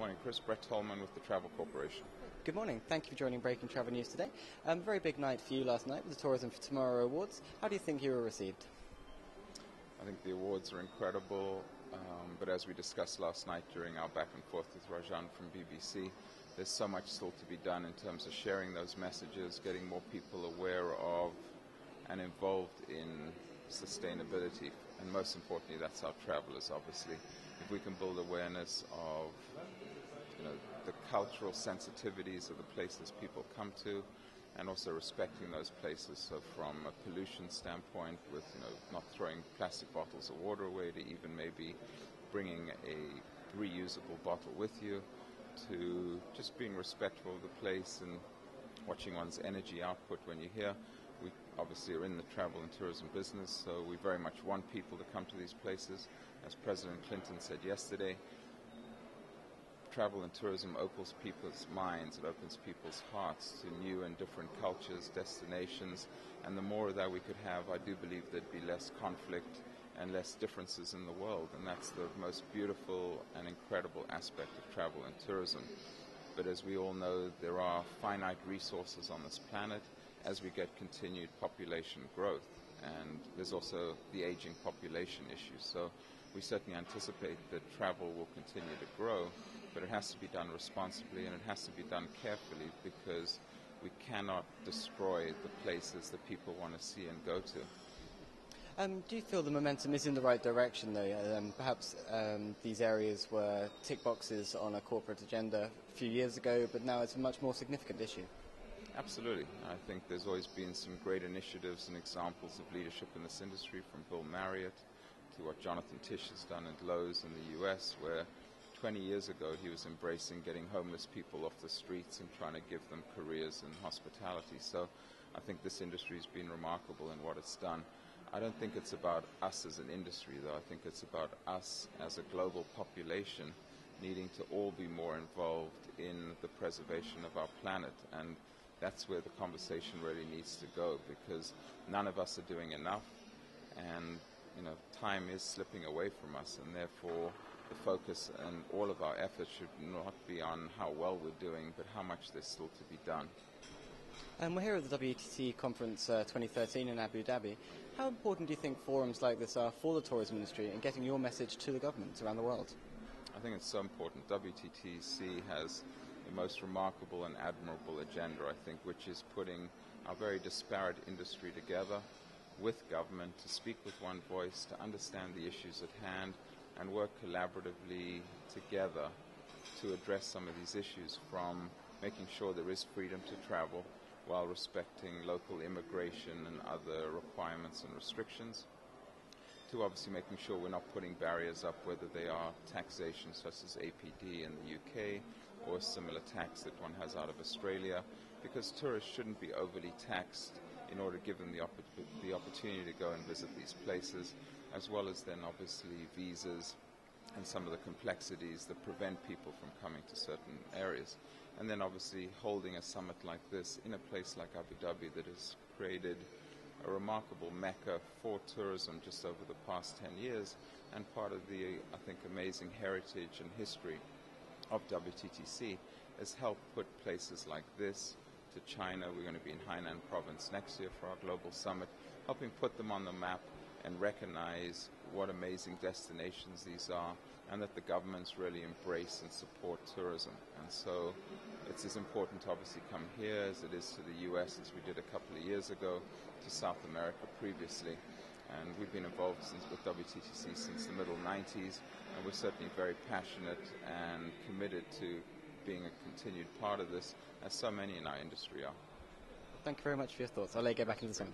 Morning, Chris. Brett Tollman with the Travel Corporation. Good morning. Thank you for joining Breaking Travel News today. Very big night for you last night with the Tourism for Tomorrow Awards. How do you think you were received? I think the awards are incredible, but as we discussed last night during our back and forth with Rajan from BBC, there's so much still to be done in terms of sharing those messages, getting more people aware of and involved in sustainability, and most importantly, that's our travelers, obviously. If we can build awareness of the cultural sensitivities of the places people come to, and also respecting those places. So from a pollution standpoint, with not throwing plastic bottles of water away, to even maybe bringing a reusable bottle with you, to just being respectful of the place and watching one's energy output when you're here. We obviously are in the travel and tourism business, so we very much want people to come to these places. As President Clinton said yesterday, travel and tourism opens people's minds, it opens people's hearts to new and different cultures, destinations, and the more of that we could have, I do believe there'd be less conflict and less differences in the world, and that's the most beautiful and incredible aspect of travel and tourism. But as we all know, there are finite resources on this planet as we get continued population growth, and there's also the aging population issue. So we certainly anticipate that travel will continue to grow, but it has to be done responsibly and it has to be done carefully, because we cannot destroy the places that people want to see and go to. Do you feel the momentum is in the right direction, though? Perhaps these areas were tick boxes on a corporate agenda a few years ago, but now it's a much more significant issue. Absolutely. I think there's always been some great initiatives and examples of leadership in this industry, from Bill Marriott to what Jonathan Tisch has done at Lowe's in the US, where 20 years ago he was embracing getting homeless people off the streets and trying to give them careers in hospitality. So I think this industry has been remarkable in what it's done. I don't think it's about us as an industry, though. I think it's about us as a global population needing to all be more involved in the preservation of our planet, and that's where the conversation really needs to go, because none of us are doing enough, and time is slipping away from us, and therefore the focus and all of our efforts should not be on how well we're doing, but how much there's still to be done. We're here at the WTT Conference 2013 in Abu Dhabi. How important do you think forums like this are for the tourism industry in getting your message to the governments around the world? I think it's so important. WTTC has the most remarkable and admirable agenda, I think, which is putting our very disparate industry together with government to speak with one voice, to understand the issues at hand, and work collaboratively together to address some of these issues, from making sure there is freedom to travel while respecting local immigration and other requirements and restrictions, to obviously making sure we're not putting barriers up, whether they are taxation such as APD in the UK or a similar tax that one has out of Australia, because tourists shouldn't be overly taxed in order to give them the opportunity to go and visit these places, as well as then obviously visas and some of the complexities that prevent people from coming to certain areas. And then obviously holding a summit like this in a place like Abu Dhabi that has created a remarkable mecca for tourism just over the past 10 years, and part of the, I think, amazing heritage and history of WTTC has helped put places like this to China. We're going to be in Hainan province next year for our global summit, helping put them on the map and recognize what amazing destinations these are, and that the governments really embrace and support tourism. And so it's as important to obviously come here as it is to the US, as we did a couple of years ago, to South America previously. And we've been involved with WTTC since the middle 90s, and we're certainly very passionate and committed to being a continued part of this, as so many in our industry are. Thank you very much for your thoughts. I'll let you get back into the sun.